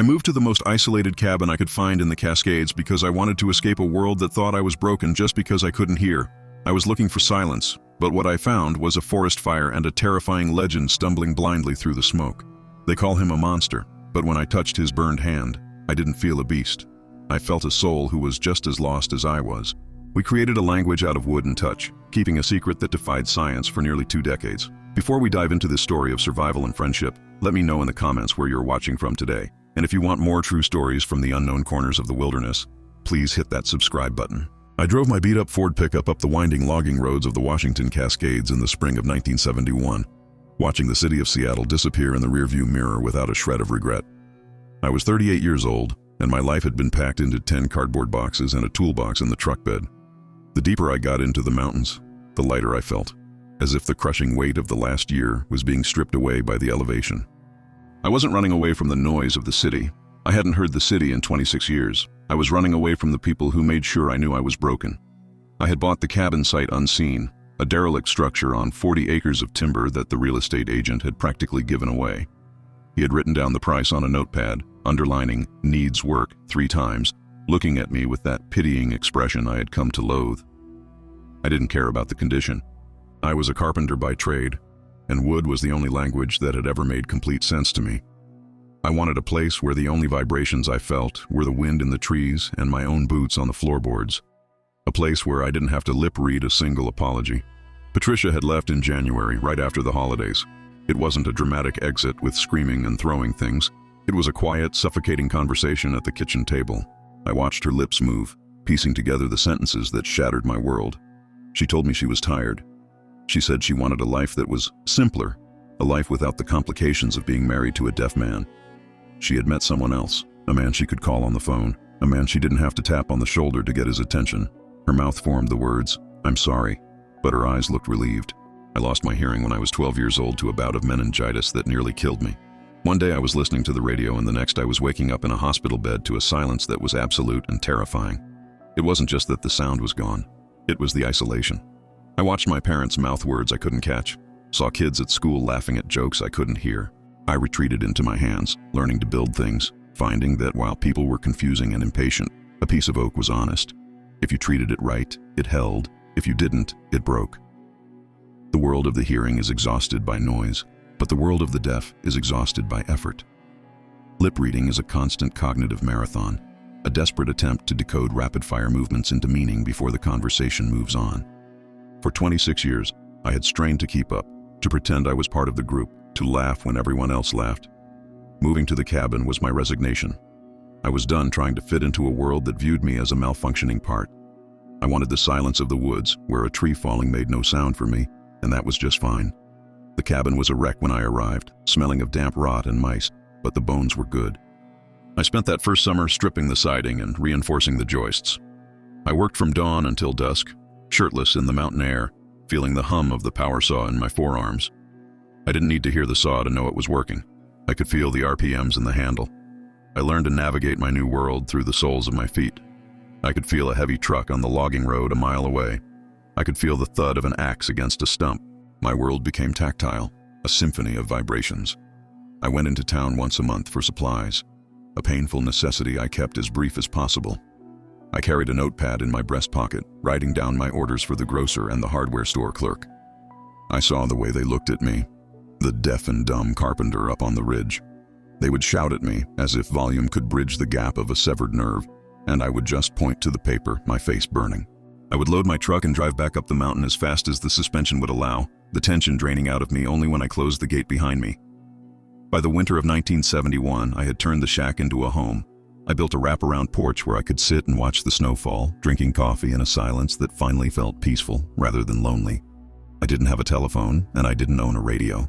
I moved to the most isolated cabin I could find in the Cascades because I wanted to escape a world that thought I was broken just because I couldn't hear. I was looking for silence, but what I found was a forest fire and a terrifying legend stumbling blindly through the smoke. They call him a monster, but when I touched his burned hand, I didn't feel a beast. I felt a soul who was just as lost as I was. We created a language out of wood and touch, keeping a secret that defied science for nearly 2 decades. Before we dive into this story of survival and friendship, let me know in the comments where you're watching from today. And if you want more true stories from the unknown corners of the wilderness, please hit that subscribe button. I drove my beat-up Ford pickup up the winding logging roads of the Washington Cascades in the spring of 1971, watching the city of Seattle disappear in the rearview mirror without a shred of regret. I was 38 years old, and my life had been packed into 10 cardboard boxes and a toolbox in the truck bed. The deeper I got into the mountains, the lighter I felt, as if the crushing weight of the last year was being stripped away by the elevation. I wasn't running away from the noise of the city. I hadn't heard the city in 26 years. I was running away from the people who made sure I knew I was broken. I had bought the cabin site unseen, a derelict structure on 40 acres of timber that the real estate agent had practically given away. He had written down the price on a notepad, underlining "needs work" 3 times, looking at me with that pitying expression I had come to loathe. I didn't care about the condition. I was a carpenter by trade, and wood was the only language that had ever made complete sense to me. I wanted a place where the only vibrations I felt were the wind in the trees and my own boots on the floorboards. A place where I didn't have to lip-read a single apology. Patricia had left in January, right after the holidays. It wasn't a dramatic exit with screaming and throwing things. It was a quiet, suffocating conversation at the kitchen table. I watched her lips move, piecing together the sentences that shattered my world. She told me she was tired. She said she wanted a life that was simpler, a life without the complications of being married to a deaf man. She had met someone else, a man she could call on the phone, a man she didn't have to tap on the shoulder to get his attention. Her mouth formed the words, "I'm sorry," but her eyes looked relieved. I lost my hearing when I was 12 years old to a bout of meningitis that nearly killed me. One day I was listening to the radio, and the next I was waking up in a hospital bed to a silence that was absolute and terrifying. It wasn't just that the sound was gone. It was the isolation. I watched my parents mouth words I couldn't catch, saw kids at school laughing at jokes I couldn't hear. I retreated into my hands, learning to build things, finding that while people were confusing and impatient, a piece of oak was honest. If you treated it right, it held. If you didn't, it broke. The world of the hearing is exhausted by noise, but the world of the deaf is exhausted by effort. Lip reading is a constant cognitive marathon, a desperate attempt to decode rapid-fire movements into meaning before the conversation moves on. For 26 years, I had strained to keep up, to pretend I was part of the group, to laugh when everyone else laughed. Moving to the cabin was my resignation. I was done trying to fit into a world that viewed me as a malfunctioning part. I wanted the silence of the woods, where a tree falling made no sound for me, and that was just fine. The cabin was a wreck when I arrived, smelling of damp rot and mice, but the bones were good. I spent that first summer stripping the siding and reinforcing the joists. I worked from dawn until dusk, shirtless in the mountain air, feeling the hum of the power saw in my forearms. I didn't need to hear the saw to know it was working. I could feel the RPMs in the handle. I learned to navigate my new world through the soles of my feet. I could feel a heavy truck on the logging road a mile away. I could feel the thud of an axe against a stump. My world became tactile, a symphony of vibrations. I went into town once a month for supplies, a painful necessity I kept as brief as possible. I carried a notepad in my breast pocket, writing down my orders for the grocer and the hardware store clerk. I saw the way they looked at me, the deaf and dumb carpenter up on the ridge. They would shout at me as if volume could bridge the gap of a severed nerve, and I would just point to the paper, my face burning. I would load my truck and drive back up the mountain as fast as the suspension would allow, the tension draining out of me only when I closed the gate behind me. By the winter of 1971, I had turned the shack into a home. I built a wraparound porch where I could sit and watch the snow fall, drinking coffee in a silence that finally felt peaceful rather than lonely. I didn't have a telephone, and I didn't own a radio.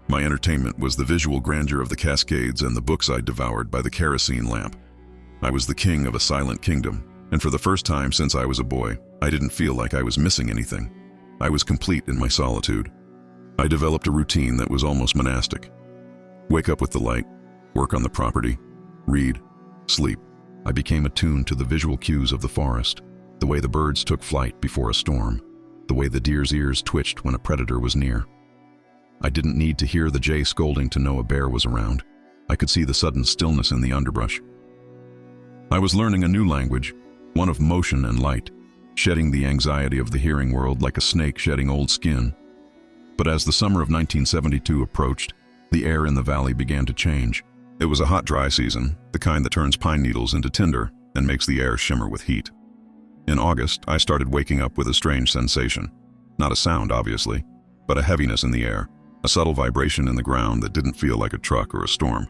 My entertainment was the visual grandeur of the Cascades and the books I devoured by the kerosene lamp. I was the king of a silent kingdom, and for the first time since I was a boy, I didn't feel like I was missing anything. I was complete in my solitude. I developed a routine that was almost monastic. Wake up with the light, work on the property, read, sleep. I became attuned to the visual cues of the forest, the way the birds took flight before a storm, the way the deer's ears twitched when a predator was near. I didn't need to hear the jay scolding to know a bear was around. I could see the sudden stillness in the underbrush. I was learning a new language, one of motion and light, shedding the anxiety of the hearing world like a snake shedding old skin. But as the summer of 1972 approached, the air in the valley began to change. It was a hot, dry season, the kind that turns pine needles into tinder and makes the air shimmer with heat. In August, I started waking up with a strange sensation. Not a sound, obviously, but a heaviness in the air, a subtle vibration in the ground that didn't feel like a truck or a storm.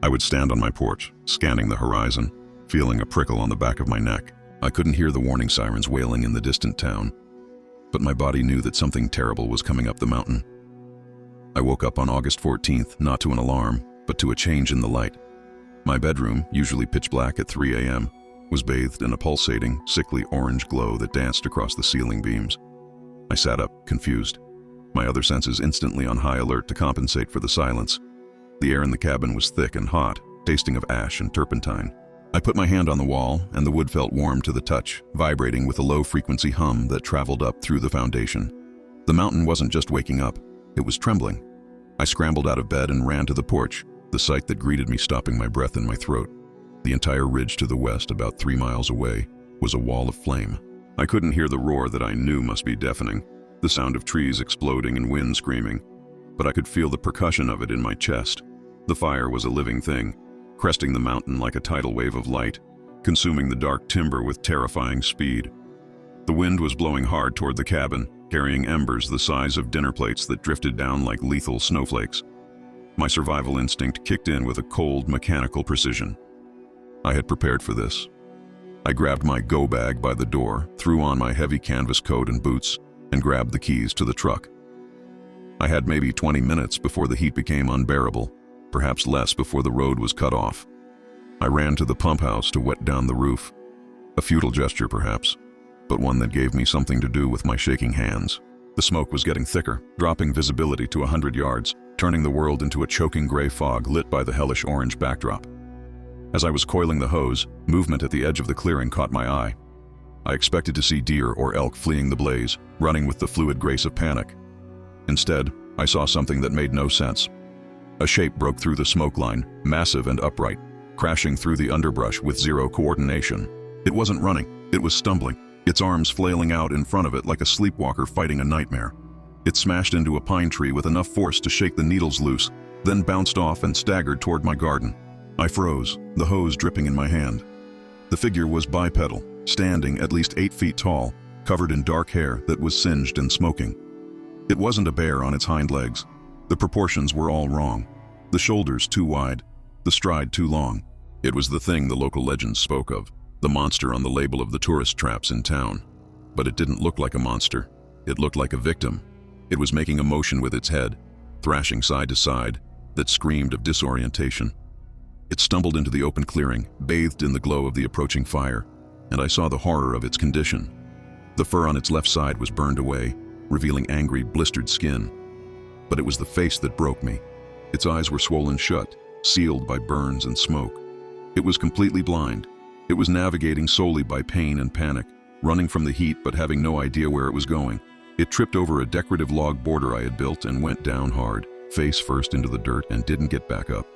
I would stand on my porch, scanning the horizon, feeling a prickle on the back of my neck. I couldn't hear the warning sirens wailing in the distant town, but my body knew that something terrible was coming up the mountain. I woke up on August 14th, not to an alarm, but to a change in the light. My bedroom, usually pitch black at 3 a.m., was bathed in a pulsating, sickly orange glow that danced across the ceiling beams. I sat up, confused, my other senses instantly on high alert to compensate for the silence. The air in the cabin was thick and hot, tasting of ash and turpentine. I put my hand on the wall, and the wood felt warm to the touch, vibrating with a low-frequency hum that traveled up through the foundation. The mountain wasn't just waking up, it was trembling. I scrambled out of bed and ran to the porch, the sight that greeted me stopping my breath in my throat. The entire ridge to the west, about 3 miles away, was a wall of flame. I couldn't hear the roar that I knew must be deafening, the sound of trees exploding and wind screaming, but I could feel the percussion of it in my chest. The fire was a living thing, cresting the mountain like a tidal wave of light, consuming the dark timber with terrifying speed. The wind was blowing hard toward the cabin, carrying embers the size of dinner plates that drifted down like lethal snowflakes. My survival instinct kicked in with a cold, mechanical precision. I had prepared for this. I grabbed my go bag by the door, threw on my heavy canvas coat and boots, and grabbed the keys to the truck. I had maybe 20 minutes before the heat became unbearable, perhaps less before the road was cut off. I ran to the pump house to wet down the roof. A futile gesture, perhaps, but one that gave me something to do with my shaking hands. The smoke was getting thicker, dropping visibility to 100 yards, turning the world into a choking gray fog lit by the hellish orange backdrop. As I was coiling the hose, movement at the edge of the clearing caught my eye. I expected to see deer or elk fleeing the blaze, running with the fluid grace of panic. Instead, I saw something that made no sense. A shape broke through the smoke line, massive and upright, crashing through the underbrush with zero coordination. It wasn't running, it was stumbling, its arms flailing out in front of it like a sleepwalker fighting a nightmare. It smashed into a pine tree with enough force to shake the needles loose, then bounced off and staggered toward my garden. I froze, the hose dripping in my hand. The figure was bipedal, standing at least 8 feet tall, covered in dark hair that was singed and smoking. It wasn't a bear on its hind legs. The proportions were all wrong. The shoulders too wide, the stride too long. It was the thing the local legends spoke of, the monster on the label of the tourist traps in town. But it didn't look like a monster. It looked like a victim. It was making a motion with its head, thrashing side to side, that screamed of disorientation. It stumbled into the open clearing, bathed in the glow of the approaching fire, and I saw the horror of its condition. The fur on its left side was burned away, revealing angry, blistered skin. But it was the face that broke me. Its eyes were swollen shut, sealed by burns and smoke. It was completely blind. It was navigating solely by pain and panic, running from the heat but having no idea where it was going. It tripped over a decorative log border I had built and went down hard, face first into the dirt, and didn't get back up.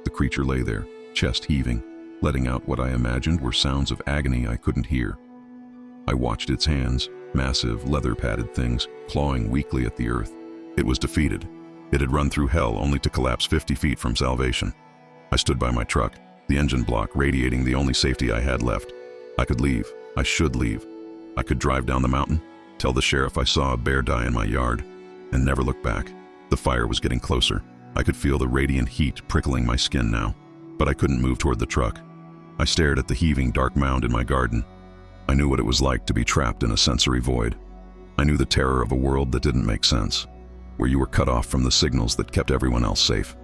The creature lay there, chest heaving, letting out what I imagined were sounds of agony I couldn't hear. I watched its hands, massive, leather-padded things, clawing weakly at the earth. It was defeated. It had run through hell only to collapse 50 feet from salvation. I stood by my truck, the engine block radiating the only safety I had left. I could leave. I should leave. I could drive down the mountain, tell the sheriff I saw a bear die in my yard, and never look back. The fire was getting closer. I could feel the radiant heat prickling my skin now, but I couldn't move toward the truck. I stared at the heaving dark mound in my garden. I knew what it was like to be trapped in a sensory void. I knew the terror of a world that didn't make sense, where you were cut off from the signals that kept everyone else safe.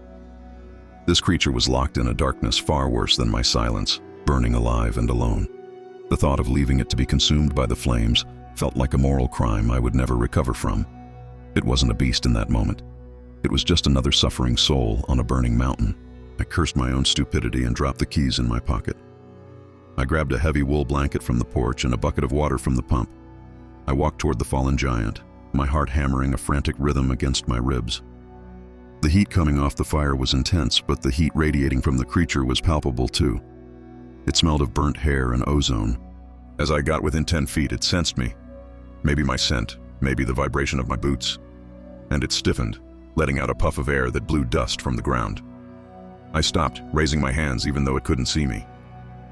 This creature was locked in a darkness far worse than my silence, burning alive and alone. The thought of leaving it to be consumed by the flames felt like a moral crime I would never recover from. It wasn't a beast in that moment. It was just another suffering soul on a burning mountain. I cursed my own stupidity and dropped the keys in my pocket. I grabbed a heavy wool blanket from the porch and a bucket of water from the pump. I walked toward the fallen giant, my heart hammering a frantic rhythm against my ribs. The heat coming off the fire was intense, but the heat radiating from the creature was palpable too. It smelled of burnt hair and ozone. As I got within 10 feet, it sensed me. Maybe my scent, maybe the vibration of my boots. And it stiffened, letting out a puff of air that blew dust from the ground. I stopped, raising my hands even though it couldn't see me.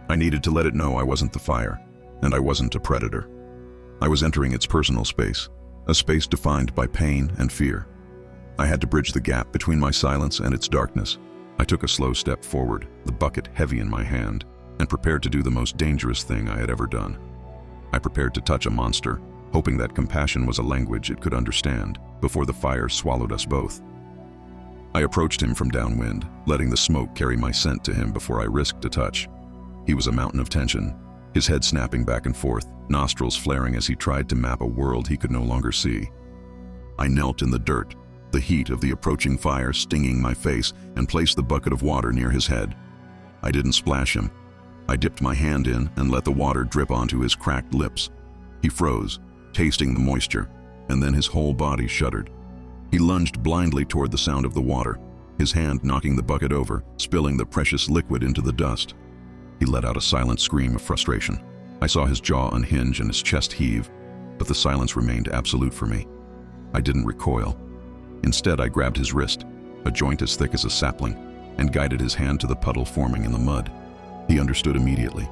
I needed to let it know I wasn't the fire, and I wasn't a predator. I was entering its personal space, a space defined by pain and fear. I had to bridge the gap between my silence and its darkness. I took a slow step forward, the bucket heavy in my hand, and prepared to do the most dangerous thing I had ever done. I prepared to touch a monster, hoping that compassion was a language it could understand, before the fire swallowed us both. I approached him from downwind, letting the smoke carry my scent to him before I risked a touch. He was a mountain of tension, his head snapping back and forth, nostrils flaring as he tried to map a world he could no longer see. I knelt in the dirt, the heat of the approaching fire stinging my face, and placed the bucket of water near his head. I didn't splash him. I dipped my hand in and let the water drip onto his cracked lips. He froze, tasting the moisture, and then his whole body shuddered. He lunged blindly toward the sound of the water, his hand knocking the bucket over, spilling the precious liquid into the dust. He let out a silent scream of frustration. I saw his jaw unhinge and his chest heave, but the silence remained absolute for me. I didn't recoil. Instead, I grabbed his wrist, a joint as thick as a sapling, and guided his hand to the puddle forming in the mud. He understood immediately.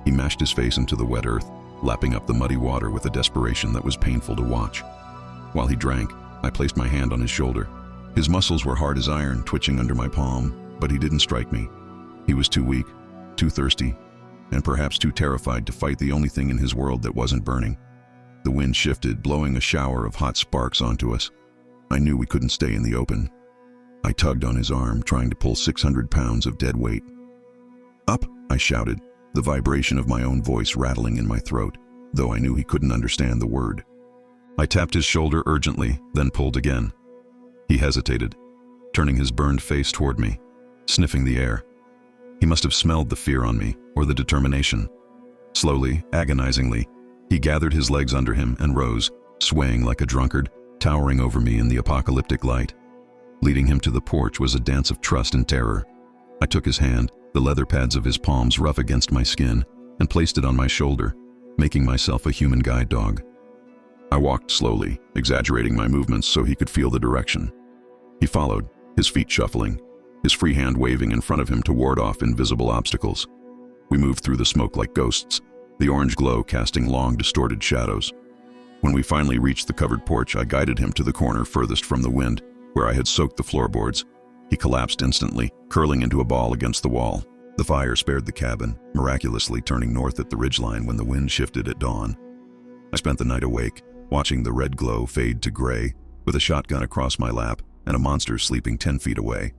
He mashed his face into the wet earth, lapping up the muddy water with a desperation that was painful to watch. While he drank, I placed my hand on his shoulder. His muscles were hard as iron, twitching under my palm, but he didn't strike me. He was too weak, too thirsty, and perhaps too terrified to fight the only thing in his world that wasn't burning. The wind shifted, blowing a shower of hot sparks onto us. I knew we couldn't stay in the open. I tugged on his arm, trying to pull 600 pounds of dead weight. "Up!" I shouted, the vibration of my own voice rattling in my throat, though I knew he couldn't understand the word. I tapped his shoulder urgently, then pulled again. He hesitated, turning his burned face toward me, sniffing the air. He must have smelled the fear on me, or the determination. Slowly, agonizingly, he gathered his legs under him and rose, swaying like a drunkard, towering over me in the apocalyptic light. Leading him to the porch was a dance of trust and terror. I took his hand, the leather pads of his palms rough against my skin, and placed it on my shoulder, making myself a human guide dog. I walked slowly, exaggerating my movements so he could feel the direction. He followed, his feet shuffling, his free hand waving in front of him to ward off invisible obstacles. We moved through the smoke like ghosts, the orange glow casting long, distorted shadows. When we finally reached the covered porch, I guided him to the corner furthest from the wind, where I had soaked the floorboards. He collapsed instantly, curling into a ball against the wall. The fire spared the cabin, miraculously turning north at the ridgeline when the wind shifted at dawn. I spent the night awake, watching the red glow fade to gray, with a shotgun across my lap and a monster sleeping 10 feet away.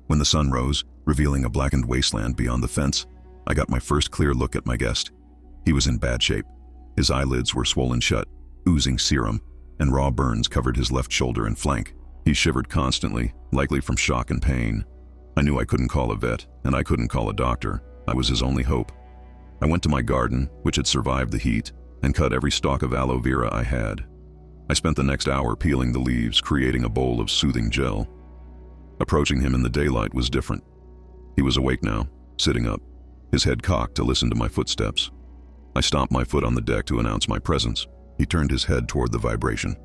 When the sun rose, revealing a blackened wasteland beyond the fence, I got my first clear look at my guest. He was in bad shape. His eyelids were swollen shut, oozing serum, and raw burns covered his left shoulder and flank. He shivered constantly, likely from shock and pain. I knew I couldn't call a vet, and I couldn't call a doctor. I was his only hope. I went to my garden, which had survived the heat, and cut every stalk of aloe vera I had. I spent the next hour peeling the leaves, creating a bowl of soothing gel. Approaching him in the daylight was different. He was awake now, sitting up, his head cocked to listen to my footsteps. I stomped my foot on the deck to announce my presence. He turned his head toward the vibration.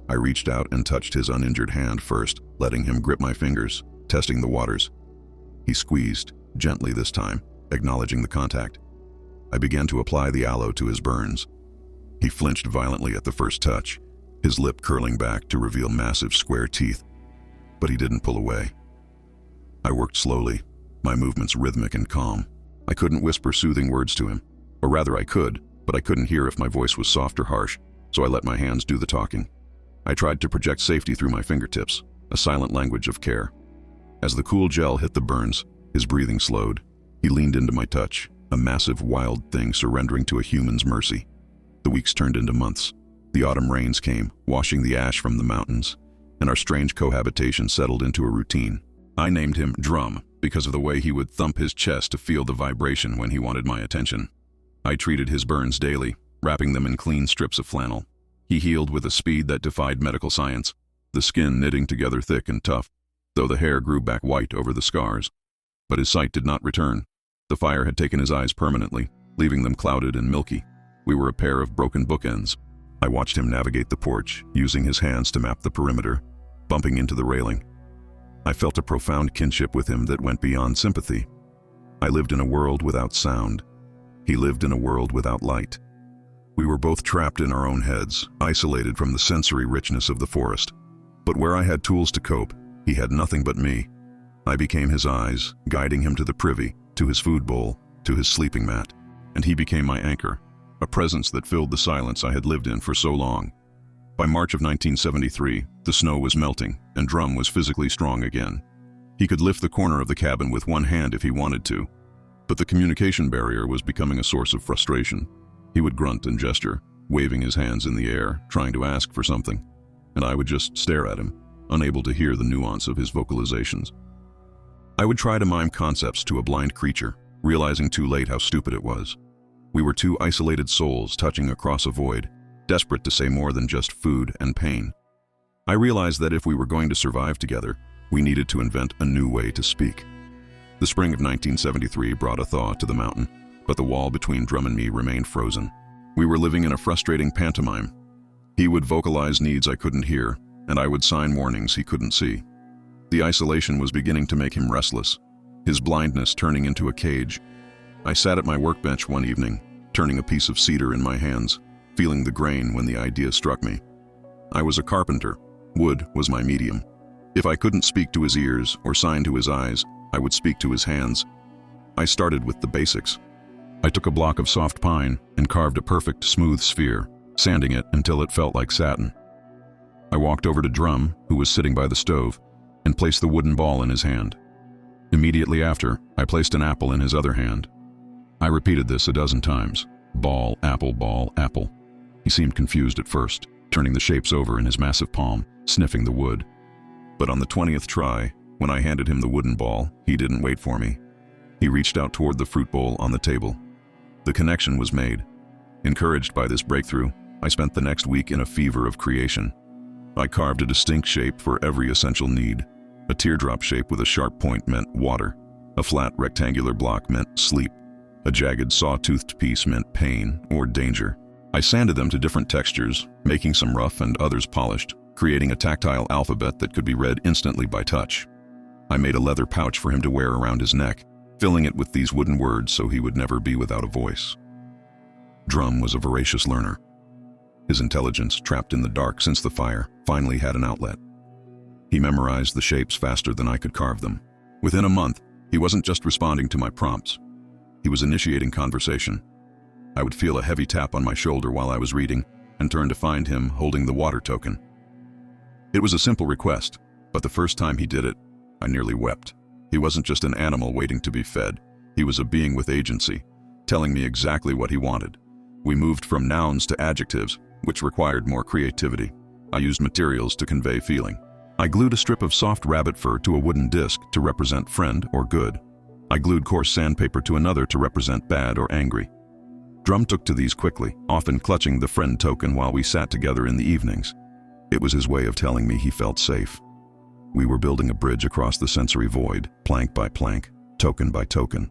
I reached out and touched his uninjured hand first, letting him grip my fingers, testing the waters. He squeezed, gently this time, acknowledging the contact. I began to apply the aloe to his burns. He flinched violently at the first touch, his lip curling back to reveal massive square teeth. But he didn't pull away. I worked slowly, my movements rhythmic and calm. I couldn't whisper soothing words to him, or rather I could, but I couldn't hear if my voice was soft or harsh, so I let my hands do the talking. I tried to project safety through my fingertips, a silent language of care. As the cool gel hit the burns, his breathing slowed. He leaned into my touch, a massive wild thing surrendering to a human's mercy. The weeks turned into months. The autumn rains came, washing the ash from the mountains, and our strange cohabitation settled into a routine. I named him Drum because of the way he would thump his chest to feel the vibration when he wanted my attention. I treated his burns daily, wrapping them in clean strips of flannel. He healed with a speed that defied medical science, the skin knitting together thick and tough, though the hair grew back white over the scars. But his sight did not return. The fire had taken his eyes permanently, leaving them clouded and milky. We were a pair of broken bookends. I watched him navigate the porch, using his hands to map the perimeter, bumping into the railing. I felt a profound kinship with him that went beyond sympathy. I lived in a world without sound. He lived in a world without light. We were both trapped in our own heads, isolated from the sensory richness of the forest. But where I had tools to cope, he had nothing but me. I became his eyes, guiding him to the privy, to his food bowl, to his sleeping mat. And he became my anchor, a presence that filled the silence I had lived in for so long. By March of 1973, the snow was melting, and Drum was physically strong again. He could lift the corner of the cabin with one hand if he wanted to, but the communication barrier was becoming a source of frustration. He would grunt and gesture, waving his hands in the air, trying to ask for something, and I would just stare at him, unable to hear the nuance of his vocalizations. I would try to mime concepts to a blind creature, realizing too late how stupid it was. We were two isolated souls touching across a void, desperate to say more than just food and pain. I realized that if we were going to survive together, we needed to invent a new way to speak. The spring of 1973 brought a thaw to the mountain, but the wall between Drum and me remained frozen. We were living in a frustrating pantomime. He would vocalize needs I couldn't hear, and I would sign warnings he couldn't see. The isolation was beginning to make him restless, his blindness turning into a cage. I sat at my workbench one evening, turning a piece of cedar in my hands, feeling the grain when the idea struck me. I was a carpenter. Wood was my medium. If I couldn't speak to his ears or sign to his eyes, I would speak to his hands. I started with the basics. I took a block of soft pine and carved a perfect, smooth sphere, sanding it until it felt like satin. I walked over to Drum, who was sitting by the stove, and placed the wooden ball in his hand. Immediately after, I placed an apple in his other hand. I repeated this a dozen times. Ball, apple. He seemed confused at first, turning the shapes over in his massive palm, sniffing the wood. But on the 20th try, when I handed him the wooden ball, he didn't wait for me. He reached out toward the fruit bowl on the table. The connection was made. Encouraged by this breakthrough, I spent the next week in a fever of creation. I carved a distinct shape for every essential need. A teardrop shape with a sharp point meant water. A flat rectangular block meant sleep. A jagged saw-toothed piece meant pain or danger. I sanded them to different textures, making some rough and others polished, creating a tactile alphabet that could be read instantly by touch. I made a leather pouch for him to wear around his neck, filling it with these wooden words so he would never be without a voice. Drum was a voracious learner. His intelligence, trapped in the dark since the fire, finally had an outlet. He memorized the shapes faster than I could carve them. Within a month, he wasn't just responding to my prompts. He was initiating conversation. I would feel a heavy tap on my shoulder while I was reading, and turn to find him holding the water token. It was a simple request, but the first time he did it, I nearly wept. He wasn't just an animal waiting to be fed. He was a being with agency, telling me exactly what he wanted. We moved from nouns to adjectives, which required more creativity. I used materials to convey feeling. I glued a strip of soft rabbit fur to a wooden disc to represent friend or good. I glued coarse sandpaper to another to represent bad or angry. Drum took to these quickly, often clutching the friend token while we sat together in the evenings. It was his way of telling me he felt safe. We were building a bridge across the sensory void, plank by plank, token by token.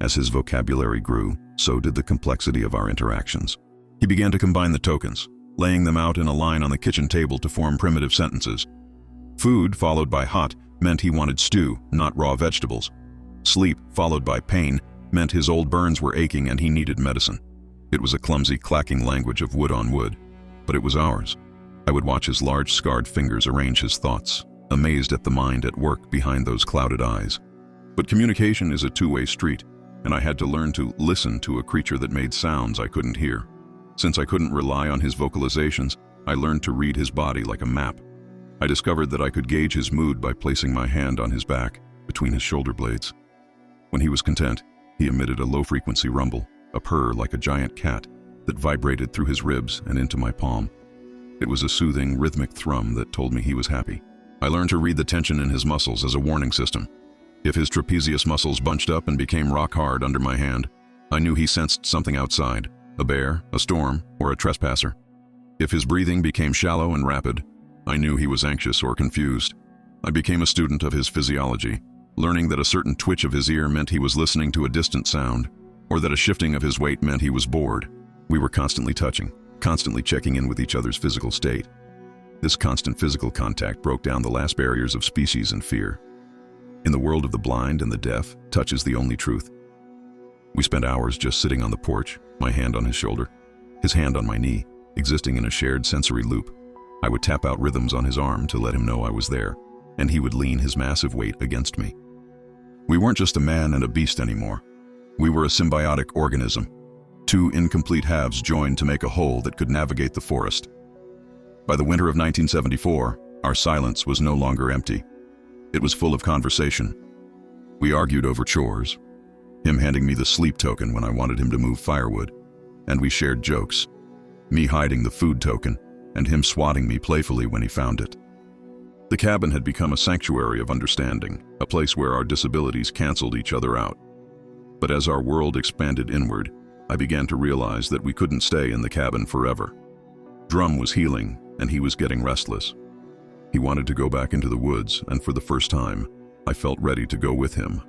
As his vocabulary grew, so did the complexity of our interactions. He began to combine the tokens, laying them out in a line on the kitchen table to form primitive sentences. Food, followed by hot, meant he wanted stew, not raw vegetables. Sleep, followed by pain, meant his old burns were aching and he needed medicine. It was a clumsy, clacking language of wood on wood, but it was ours. I would watch his large, scarred fingers arrange his thoughts, amazed at the mind at work behind those clouded eyes. But communication is a two-way street, and I had to learn to listen to a creature that made sounds I couldn't hear. Since I couldn't rely on his vocalizations, I learned to read his body like a map. I discovered that I could gauge his mood by placing my hand on his back, between his shoulder blades. When he was content, he emitted a low-frequency rumble, a purr like a giant cat, that vibrated through his ribs and into my palm. It was a soothing, rhythmic thrum that told me he was happy. I learned to read the tension in his muscles as a warning system. If his trapezius muscles bunched up and became rock hard under my hand, I knew he sensed something outside, a bear, a storm, or a trespasser. If his breathing became shallow and rapid, I knew he was anxious or confused. I became a student of his physiology, learning that a certain twitch of his ear meant he was listening to a distant sound, or that a shifting of his weight meant he was bored. We were constantly touching, constantly checking in with each other's physical state. This constant physical contact broke down the last barriers of species and fear. In the world of the blind and the deaf, touch is the only truth. We spent hours just sitting on the porch, my hand on his shoulder, his hand on my knee, existing in a shared sensory loop. I would tap out rhythms on his arm to let him know I was there, and he would lean his massive weight against me. We weren't just a man and a beast anymore. We were a symbiotic organism, two incomplete halves joined to make a whole that could navigate the forest. By the winter of 1974, our silence was no longer empty. It was full of conversation. We argued over chores, him handing me the sleep token when I wanted him to move firewood, and we shared jokes, me hiding the food token, and him swatting me playfully when he found it. The cabin had become a sanctuary of understanding, a place where our disabilities canceled each other out. But as our world expanded inward, I began to realize that we couldn't stay in the cabin forever. Drum was healing, and he was getting restless. He wanted to go back into the woods, and for the first time, I felt ready to go with him.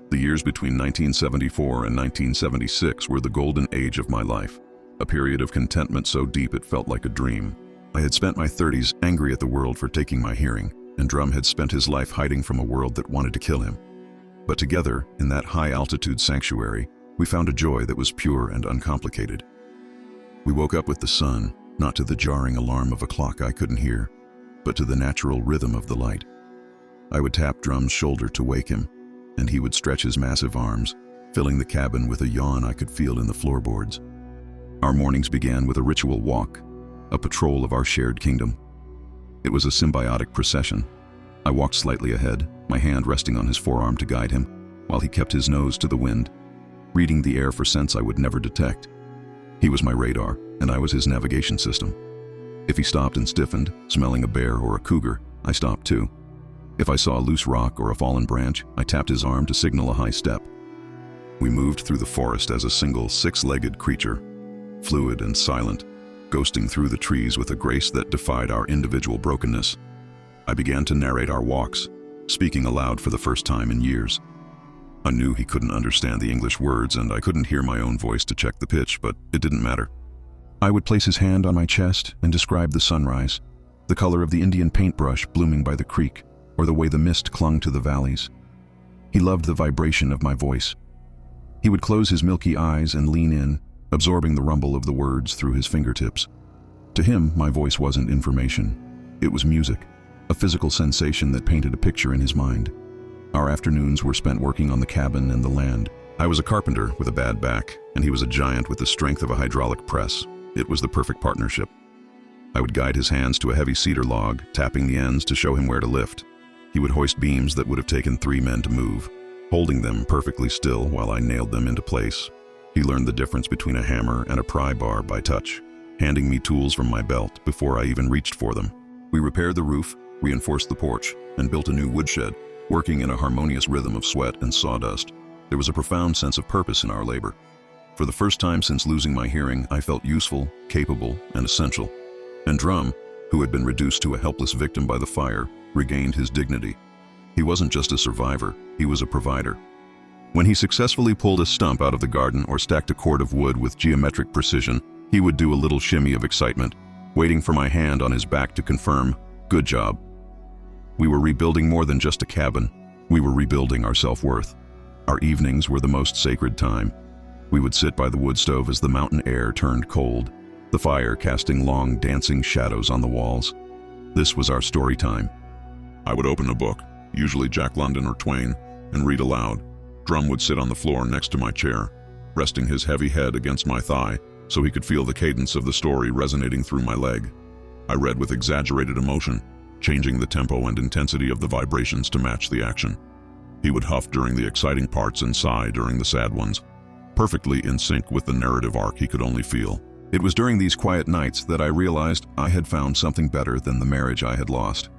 The years between 1974 and 1976 were the golden age of my life, a period of contentment so deep it felt like a dream. I had spent my 30s angry at the world for taking my hearing, and Drum had spent his life hiding from a world that wanted to kill him. But together, in that high-altitude sanctuary, we found a joy that was pure and uncomplicated. We woke up with the sun, not to the jarring alarm of a clock I couldn't hear, but to the natural rhythm of the light. I would tap Drum's shoulder to wake him, and he would stretch his massive arms, filling the cabin with a yawn I could feel in the floorboards. Our mornings began with a ritual walk, a patrol of our shared kingdom. It was a symbiotic procession. I walked slightly ahead, my hand resting on his forearm to guide him, while he kept his nose to the wind, reading the air for scents I would never detect. He was my radar, and I was his navigation system. If he stopped and stiffened, smelling a bear or a cougar, I stopped too. If I saw a loose rock or a fallen branch, I tapped his arm to signal a high step. We moved through the forest as a single six-legged creature, fluid and silent, ghosting through the trees with a grace that defied our individual brokenness. I began to narrate our walks, speaking aloud for the first time in years. I knew he couldn't understand the English words, and I couldn't hear my own voice to check the pitch, but it didn't matter. I would place his hand on my chest and describe the sunrise, the color of the Indian paintbrush blooming by the creek, or the way the mist clung to the valleys. He loved the vibration of my voice. He would close his milky eyes and lean in, absorbing the rumble of the words through his fingertips. To him, my voice wasn't information. It was music, a physical sensation that painted a picture in his mind. Our afternoons were spent working on the cabin and the land. I was a carpenter with a bad back, and he was a giant with the strength of a hydraulic press. It was the perfect partnership. I would guide his hands to a heavy cedar log, tapping the ends to show him where to lift. He would hoist beams that would have taken 3 men to move, holding them perfectly still while I nailed them into place. He learned the difference between a hammer and a pry bar by touch, handing me tools from my belt before I even reached for them. We repaired the roof, reinforced the porch, and built a new woodshed, working in a harmonious rhythm of sweat and sawdust. There was a profound sense of purpose in our labor. For the first time since losing my hearing, I felt useful, capable, and essential. And Drum, who had been reduced to a helpless victim by the fire, regained his dignity. He wasn't just a survivor, he was a provider. When he successfully pulled a stump out of the garden or stacked a cord of wood with geometric precision, he would do a little shimmy of excitement, waiting for my hand on his back to confirm, "Good job." We were rebuilding more than just a cabin. We were rebuilding our self-worth. Our evenings were the most sacred time. We would sit by the wood stove as the mountain air turned cold, the fire casting long, dancing shadows on the walls. This was our story time. I would open a book, usually Jack London or Twain, and read aloud. Drum would sit on the floor next to my chair, resting his heavy head against my thigh so he could feel the cadence of the story resonating through my leg. I read with exaggerated emotion, changing the tempo and intensity of the vibrations to match the action. He would huff during the exciting parts and sigh during the sad ones, perfectly in sync with the narrative arc he could only feel. It was during these quiet nights that I realized I had found something better than the marriage I had lost.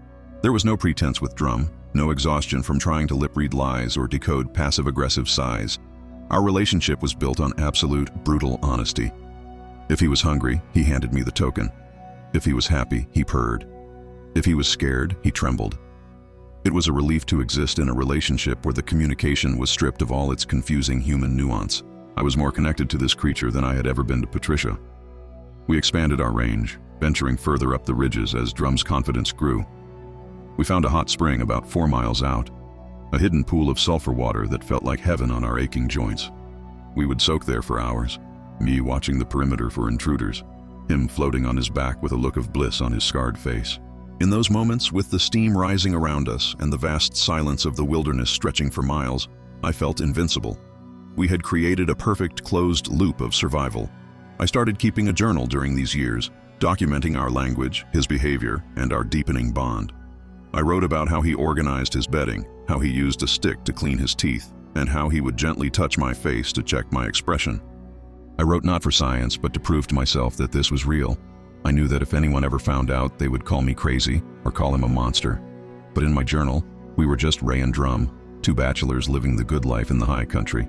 There was no pretense with Drum, no exhaustion from trying to lip-read lies or decode passive-aggressive sighs. Our relationship was built on absolute, brutal honesty. If he was hungry, he handed me the token. If he was happy, he purred. If he was scared, he trembled. It was a relief to exist in a relationship where the communication was stripped of all its confusing human nuance. I was more connected to this creature than I had ever been to Patricia. We expanded our range, venturing further up the ridges as Drum's confidence grew. We found a hot spring about 4 miles out, a hidden pool of sulfur water that felt like heaven on our aching joints. We would soak there for hours, me watching the perimeter for intruders, him floating on his back with a look of bliss on his scarred face. In those moments, with the steam rising around us and the vast silence of the wilderness stretching for miles, I felt invincible. We had created a perfect closed loop of survival. I started keeping a journal during these years, documenting our language, his behavior, and our deepening bond. I wrote about how he organized his bedding, how he used a stick to clean his teeth, and how he would gently touch my face to check my expression. I wrote not for science, but to prove to myself that this was real. I knew that if anyone ever found out, they would call me crazy or call him a monster. But in my journal, we were just Ray and Drum, 2 bachelors living the good life in the high country.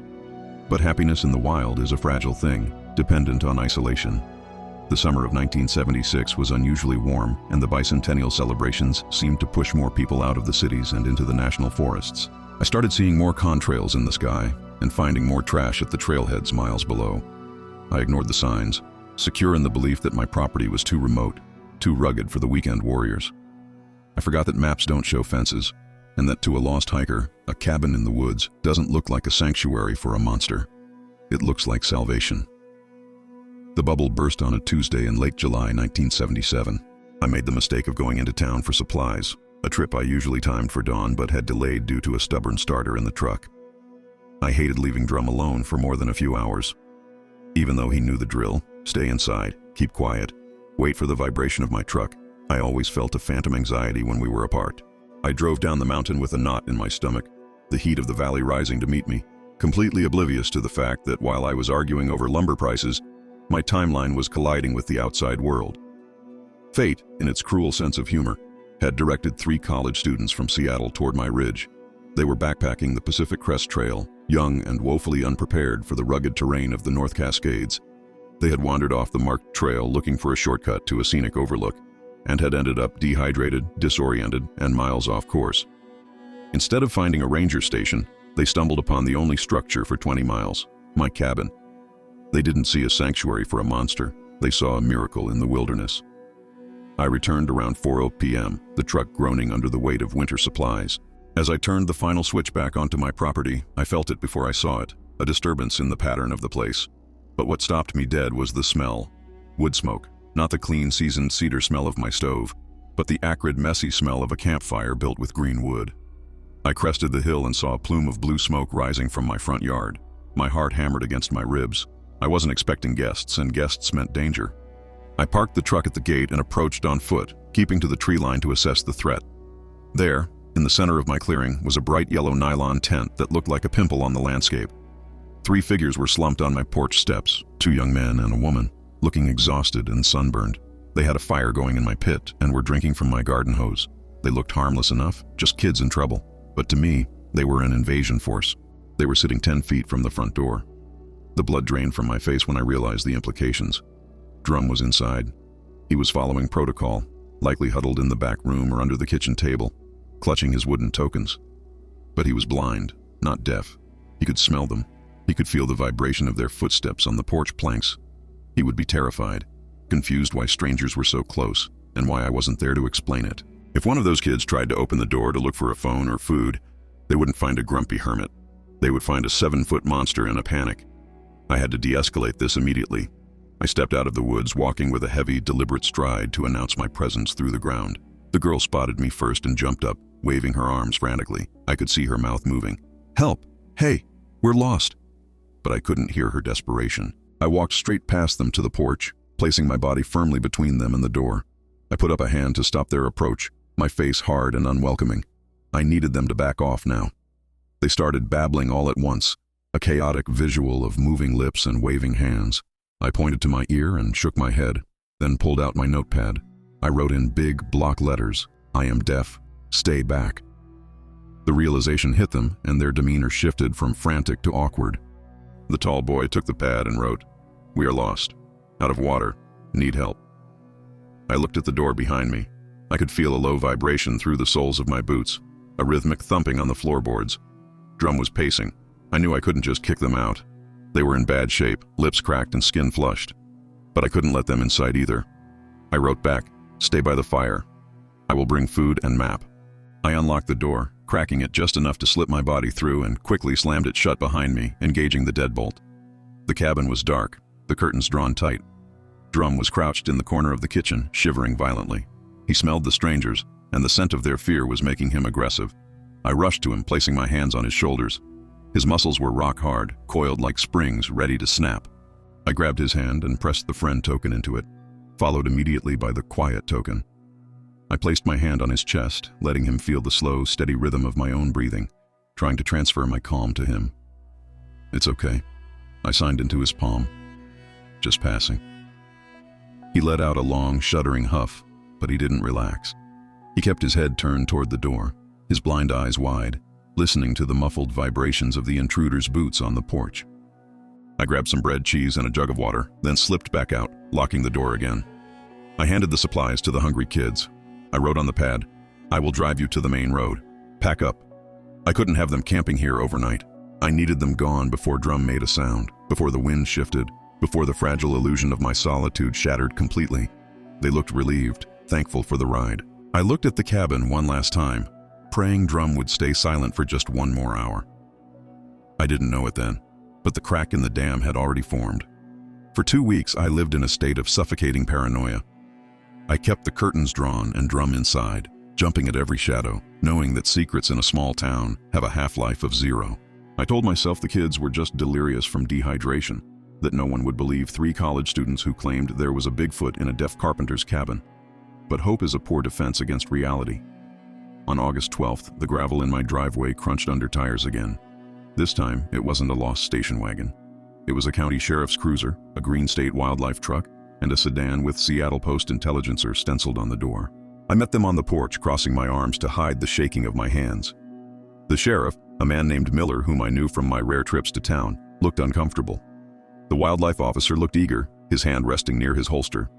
But happiness in the wild is a fragile thing, dependent on isolation. The summer of 1976 was unusually warm, and the bicentennial celebrations seemed to push more people out of the cities and into the national forests. I started seeing more contrails in the sky and finding more trash at the trailheads miles below. I ignored the signs, secure in the belief that my property was too remote, too rugged for the weekend warriors. I forgot that maps don't show fences, and that to a lost hiker, a cabin in the woods doesn't look like a sanctuary for a monster. It looks like salvation. The bubble burst on a Tuesday in late July 1977. I made the mistake of going into town for supplies, a trip I usually timed for dawn but had delayed due to a stubborn starter in the truck. I hated leaving Drum alone for more than a few hours. Even though he knew the drill, stay inside, keep quiet, wait for the vibration of my truck, I always felt a phantom anxiety when we were apart. I drove down the mountain with a knot in my stomach, the heat of the valley rising to meet me, completely oblivious to the fact that while I was arguing over lumber prices, my timeline was colliding with the outside world. Fate, in its cruel sense of humor, had directed 3 college students from Seattle toward my ridge. They were backpacking the Pacific Crest Trail, young and woefully unprepared for the rugged terrain of the North Cascades. They had wandered off the marked trail looking for a shortcut to a scenic overlook, and had ended up dehydrated, disoriented, and miles off course. Instead of finding a ranger station, they stumbled upon the only structure for 20 miles, my cabin. They didn't see a sanctuary for a monster, they saw a miracle in the wilderness. I returned around 4:00 p.m., the truck groaning under the weight of winter supplies. As I turned the final switch back onto my property, I felt it before I saw it, a disturbance in the pattern of the place. But what stopped me dead was the smell. Wood smoke, not the clean, seasoned cedar smell of my stove, but the acrid, messy smell of a campfire built with green wood. I crested the hill and saw a plume of blue smoke rising from my front yard. My heart hammered against my ribs. I wasn't expecting guests, and guests meant danger. I parked the truck at the gate and approached on foot, keeping to the tree line to assess the threat. There, in the center of my clearing, was a bright yellow nylon tent that looked like a pimple on the landscape. 3 figures were slumped on my porch steps, 2 young men and a woman, looking exhausted and sunburned. They had a fire going in my pit and were drinking from my garden hose. They looked harmless enough, just kids in trouble. But to me, they were an invasion force. They were sitting 10 feet from the front door. The blood drained from my face when I realized the implications. Drum was inside. He was following protocol, likely huddled in the back room or under the kitchen table, clutching his wooden tokens. But he was blind, not deaf. He could smell them. He could feel the vibration of their footsteps on the porch planks. He would be terrified, confused why strangers were so close, and why I wasn't there to explain it. If one of those kids tried to open the door to look for a phone or food, they wouldn't find a grumpy hermit. They would find a 7-foot monster in a panic. I had to de-escalate this immediately. I stepped out of the woods, walking with a heavy, deliberate stride to announce my presence through the ground. The girl spotted me first and jumped up, waving her arms frantically. I could see her mouth moving. "Help! Hey, we're lost!" But I couldn't hear her desperation. I walked straight past them to the porch, placing my body firmly between them and the door. I put up a hand to stop their approach, my face hard and unwelcoming. I needed them to back off now. They started babbling all at once, a chaotic visual of moving lips and waving hands. I pointed to my ear and shook my head, then pulled out my notepad. I wrote in big block letters, "I am deaf. Stay back." The realization hit them, and their demeanor shifted from frantic to awkward. The tall boy took the pad and wrote, "We are lost. Out of water. Need help." I looked at the door behind me. I could feel a low vibration through the soles of my boots. a rhythmic thumping on the floorboards. Drum was pacing. I knew I couldn't just kick them out. They were in bad shape, lips cracked and skin flushed. But I couldn't let them inside either. I wrote back, "Stay by the fire. I will bring food and map." I unlocked the door, cracking it just enough to slip my body through, and quickly slammed it shut behind me, engaging the deadbolt. The cabin was dark, the curtains drawn tight. Drum was crouched in the corner of the kitchen, shivering violently. He smelled the strangers, and the scent of their fear was making him aggressive. I rushed to him, placing my hands on his shoulders. His muscles were rock hard, coiled like springs, ready to snap. I grabbed his hand and pressed the friend token into it, followed immediately by the quiet token. I placed my hand on his chest, letting him feel the slow, steady rhythm of my own breathing, trying to transfer my calm to him. "It's okay." I signed into his palm. "Just passing." He let out a long, shuddering huff, but he didn't relax. He kept his head turned toward the door, his blind eyes wide, listening to the muffled vibrations of the intruder's boots on the porch. I grabbed some bread, cheese, and a jug of water, then slipped back out, locking the door again. I handed the supplies to the hungry kids. I wrote on the pad, "I will drive you to the main road. Pack up." I couldn't have them camping here overnight. I needed them gone before Drum made a sound, before the wind shifted, before the fragile illusion of my solitude shattered completely. They looked relieved, thankful for the ride. I looked at the cabin one last time, praying Drum would stay silent for just one more hour. I didn't know it then, but the crack in the dam had already formed. For 2 weeks, I lived in a state of suffocating paranoia. I kept the curtains drawn and Drum inside, jumping at every shadow, knowing that secrets in a small town have a half-life of 0. I told myself the kids were just delirious from dehydration, that no one would believe 3 college students who claimed there was a Bigfoot in a deaf carpenter's cabin. But hope is a poor defense against reality. On August 12th, the gravel in my driveway crunched under tires again. This time, it wasn't a lost station wagon. It was a county sheriff's cruiser, a green state wildlife truck, and a sedan with Seattle Post Intelligencer stenciled on the door. I met them on the porch, crossing my arms to hide the shaking of my hands. The sheriff, a man named Miller whom I knew from my rare trips to town, looked uncomfortable. The wildlife officer looked eager, his hand resting near his holster.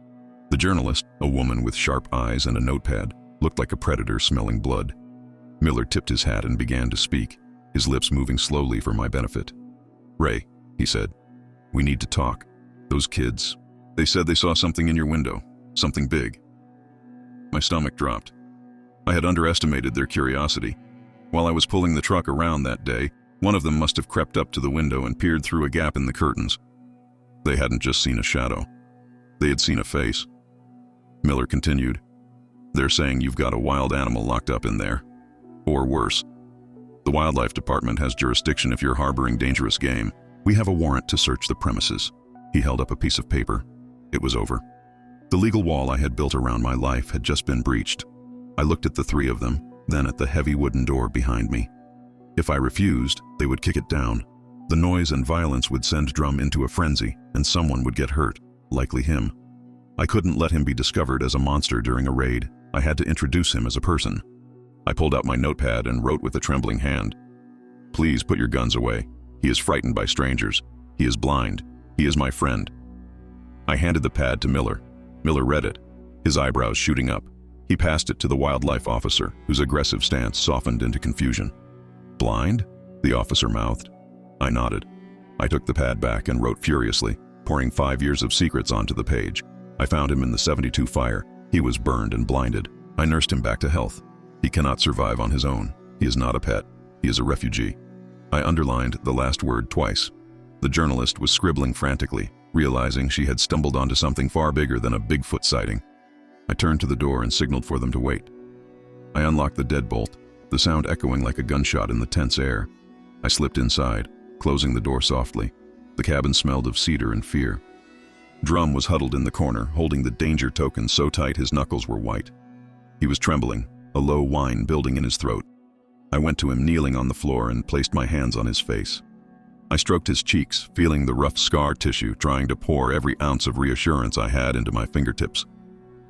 The journalist, a woman with sharp eyes and a notepad, looked like a predator smelling blood. Miller tipped his hat and began to speak, his lips moving slowly for my benefit. "Ray," he said, "we need to talk. Those kids, they said they saw something in your window, something big." My stomach dropped. I had underestimated their curiosity. While I was pulling the truck around that day, one of them must have crept up to the window and peered through a gap in the curtains. They hadn't just seen a shadow. They had seen a face. Miller continued, "They're saying you've got a wild animal locked up in there. Or worse. The wildlife department has jurisdiction if you're harboring dangerous game. We have a warrant to search the premises." He held up a piece of paper. It was over. The legal wall I had built around my life had just been breached. I looked at the 3 of them, then at the heavy wooden door behind me. If I refused, they would kick it down. The noise and violence would send Drum into a frenzy, and someone would get hurt, likely him. I couldn't let him be discovered as a monster during a raid. I had to introduce him as a person. I pulled out my notepad and wrote with a trembling hand, "Please put your guns away. He is frightened by strangers. He is blind. He is my friend." I handed the pad to Miller. Miller read it, his eyebrows shooting up. He passed it to the wildlife officer, whose aggressive stance softened into confusion. "Blind?" the officer mouthed. I nodded. I took the pad back and wrote furiously, pouring 5 years of secrets onto the page. I found him in the 72 fire. He was burned and blinded. I nursed him back to health. He cannot survive on his own. He is not a pet. He is a refugee. I underlined the last word twice. The journalist was scribbling frantically, realizing she had stumbled onto something far bigger than a Bigfoot sighting. I turned to the door and signaled for them to wait. I unlocked the deadbolt, the sound echoing like a gunshot in the tense air. I slipped inside, closing the door softly. The cabin smelled of cedar and fear. Drum was huddled in the corner, holding the danger token so tight his knuckles were white. He was trembling, a low whine building in his throat. I went to him kneeling on the floor and placed my hands on his face. I stroked his cheeks, feeling the rough scar tissue, trying to pour every ounce of reassurance I had into my fingertips.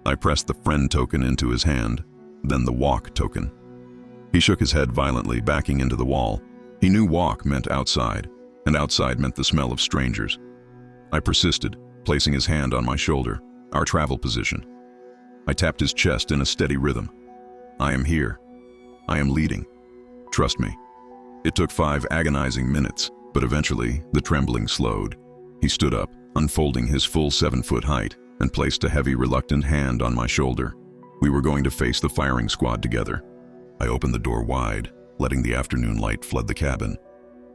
I pressed the friend token into his hand, then the walk token. He shook his head violently, backing into the wall. He knew walk meant outside, and outside meant the smell of strangers. I persisted, placing his hand on my shoulder, our travel position. I tapped his chest in a steady rhythm. "I am here. I am leading. Trust me. It took 5 agonizing minutes, but eventually the trembling slowed. He stood up, unfolding his full 7-foot height, and placed a heavy, reluctant hand on my shoulder. We were going to face the firing squad together. I opened the door wide, letting the afternoon light flood the cabin.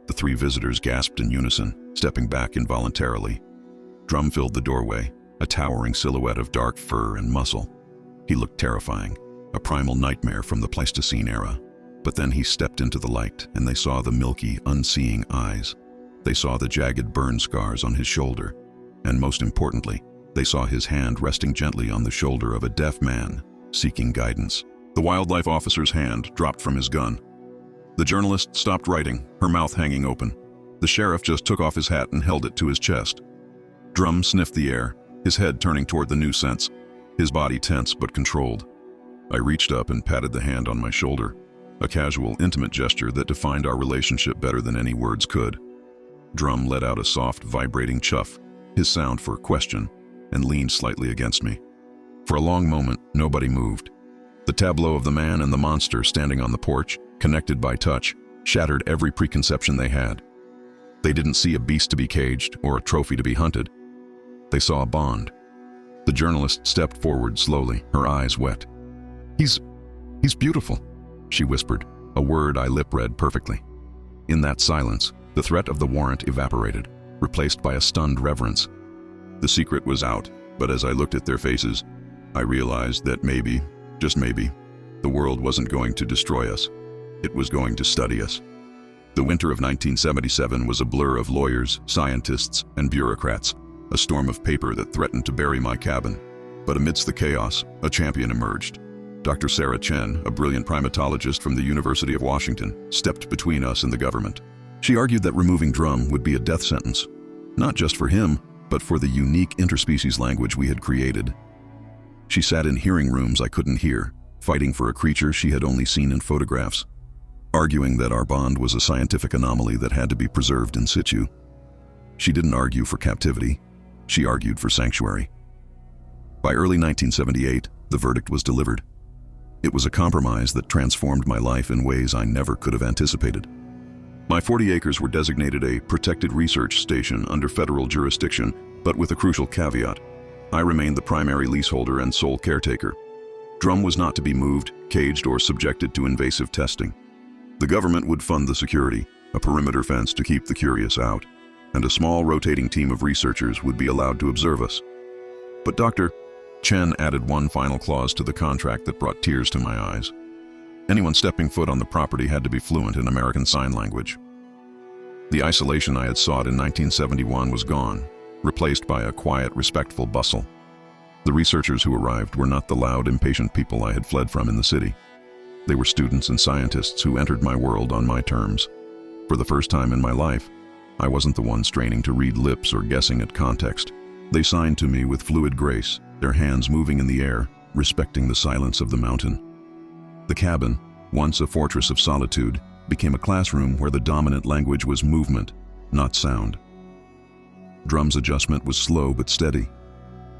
The 3 visitors gasped in unison, stepping back involuntarily. Drum filled the doorway, a towering silhouette of dark fur and muscle. He looked terrifying, a primal nightmare from the Pleistocene era. But then he stepped into the light, and they saw the milky, unseeing eyes. They saw the jagged burn scars on his shoulder, and most importantly, they saw his hand resting gently on the shoulder of a deaf man, seeking guidance. The wildlife officer's hand dropped from his gun. The journalist stopped writing, her mouth hanging open. The sheriff just took off his hat and held it to his chest. Drum sniffed the air, his head turning toward the new scents, his body tense but controlled. I reached up and patted the hand on my shoulder, a casual, intimate gesture that defined our relationship better than any words could. Drum let out a soft, vibrating chuff, his sound for question, and leaned slightly against me. For a long moment, nobody moved. The tableau of the man and the monster standing on the porch, connected by touch, shattered every preconception they had. They didn't see a beast to be caged or a trophy to be hunted. They saw a bond. The journalist stepped forward slowly, her eyes wet. He's beautiful," she whispered, a word I lip-read perfectly. In that silence, the threat of the warrant evaporated, replaced by a stunned reverence. The secret was out, but as I looked at their faces, I realized that maybe, just maybe, the world wasn't going to destroy us. It was going to study us. The winter of 1977 was a blur of lawyers, scientists, and bureaucrats, a storm of paper that threatened to bury my cabin. But amidst the chaos, a champion emerged. Dr. Sarah Chen, a brilliant primatologist from the University of Washington, stepped between us and the government. She argued that removing Drum would be a death sentence, not just for him, but for the unique interspecies language we had created. She sat in hearing rooms I couldn't hear, fighting for a creature she had only seen in photographs, arguing that our bond was a scientific anomaly that had to be preserved in situ. She didn't argue for captivity, she argued for sanctuary. By early 1978, the verdict was delivered. It was a compromise that transformed my life in ways I never could have anticipated. My 40 acres were designated a protected research station under federal jurisdiction, but with a crucial caveat. I remained the primary leaseholder and sole caretaker. Drum was not to be moved, caged, or subjected to invasive testing. The government would fund the security, a perimeter fence to keep the curious out, and a small rotating team of researchers would be allowed to observe us. But Dr. Chen added one final clause to the contract that brought tears to my eyes. Anyone stepping foot on the property had to be fluent in American Sign Language. The isolation I had sought in 1971 was gone, replaced by a quiet, respectful bustle. The researchers who arrived were not the loud, impatient people I had fled from in the city. They were students and scientists who entered my world on my terms. For the first time in my life, I wasn't the one straining to read lips or guessing at context. They signed to me with fluid grace, their hands moving in the air, respecting the silence of the mountain. The cabin, once a fortress of solitude, became a classroom where the dominant language was movement, not sound. Drum's adjustment was slow but steady.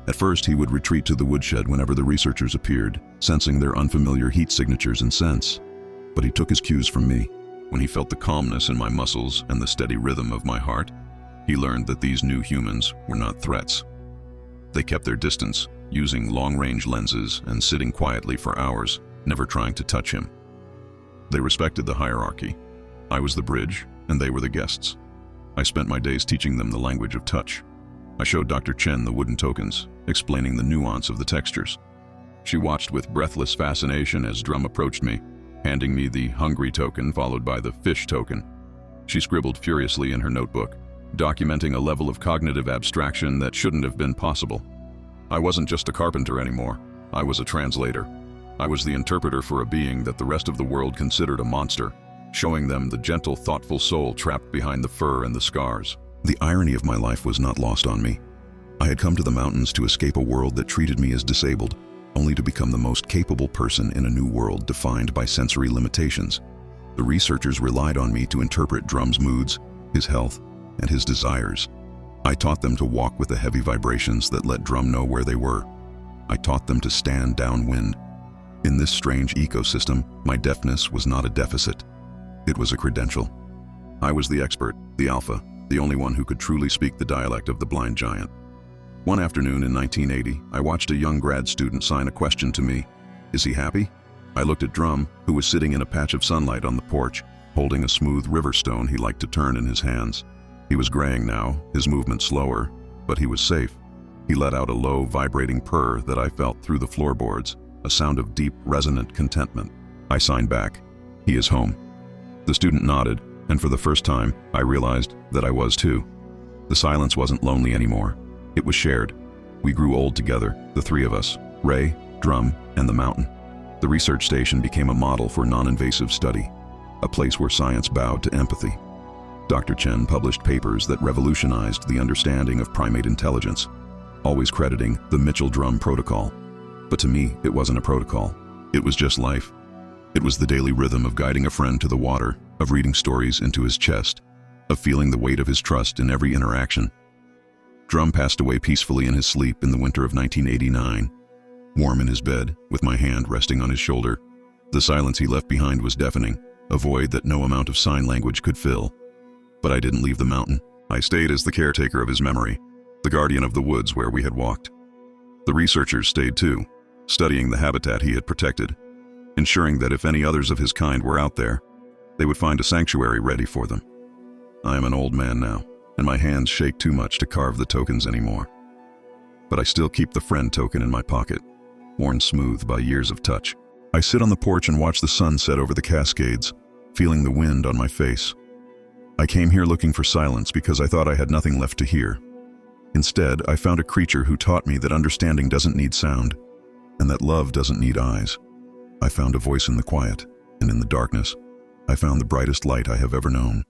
At first, he would retreat to the woodshed whenever the researchers appeared, sensing their unfamiliar heat signatures and scents. But he took his cues from me. When he felt the calmness in my muscles and the steady rhythm of my heart, he learned that these new humans were not threats. They kept their distance, using long-range lenses and sitting quietly for hours, never trying to touch him. They respected the hierarchy. I was the bridge, and they were the guests. I spent my days teaching them the language of touch. I showed Dr. Chen the wooden tokens, explaining the nuance of the textures. She watched with breathless fascination as Drum approached me, handing me the hungry token followed by the fish token. She scribbled furiously in her notebook, documenting a level of cognitive abstraction that shouldn't have been possible. I wasn't just a carpenter anymore. I was a translator. I was the interpreter for a being that the rest of the world considered a monster, showing them the gentle, thoughtful soul trapped behind the fur and the scars. The irony of my life was not lost on me. I had come to the mountains to escape a world that treated me as disabled, only to become the most capable person in a new world defined by sensory limitations. The researchers relied on me to interpret Drum's moods, his health, and his desires. I taught them to walk with the heavy vibrations that let Drum know where they were. I taught them to stand downwind. In this strange ecosystem, my deafness was not a deficit. It was a credential. I was the expert, the alpha, the only one who could truly speak the dialect of the blind giant. One afternoon in 1980, I watched a young grad student sign a question to me. Is he happy? I looked at Drum, who was sitting in a patch of sunlight on the porch, holding a smooth river stone he liked to turn in his hands. He was graying now, his movement slower, but he was safe. He let out a low, vibrating purr that I felt through the floorboards, a sound of deep, resonant contentment. I signed back. He is home. The student nodded, and for the first time, I realized that I was too. The silence wasn't lonely anymore. It was shared. We grew old together, the three of us, Ray, Drum, and the mountain. The research station became a model for non-invasive study, a place where science bowed to empathy. Dr. Chen published papers that revolutionized the understanding of primate intelligence, always crediting the Mitchell-Drum protocol. But to me, it wasn't a protocol. It was just life. It was the daily rhythm of guiding a friend to the water, of reading stories into his chest, of feeling the weight of his trust in every interaction. Drum passed away peacefully in his sleep in the winter of 1989. Warm in his bed, with my hand resting on his shoulder, the silence he left behind was deafening, a void that no amount of sign language could fill. But I didn't leave the mountain. I stayed as the caretaker of his memory, the guardian of the woods where we had walked. The researchers stayed too, studying the habitat he had protected, ensuring that if any others of his kind were out there, they would find a sanctuary ready for them. I am an old man now, and my hands shake too much to carve the tokens anymore. But I still keep the friend token in my pocket, worn smooth by years of touch. I sit on the porch and watch the sun set over the Cascades, feeling the wind on my face. I came here looking for silence because I thought I had nothing left to hear. Instead, I found a creature who taught me that understanding doesn't need sound, and that love doesn't need eyes. I found a voice in the quiet, and in the darkness, I found the brightest light I have ever known.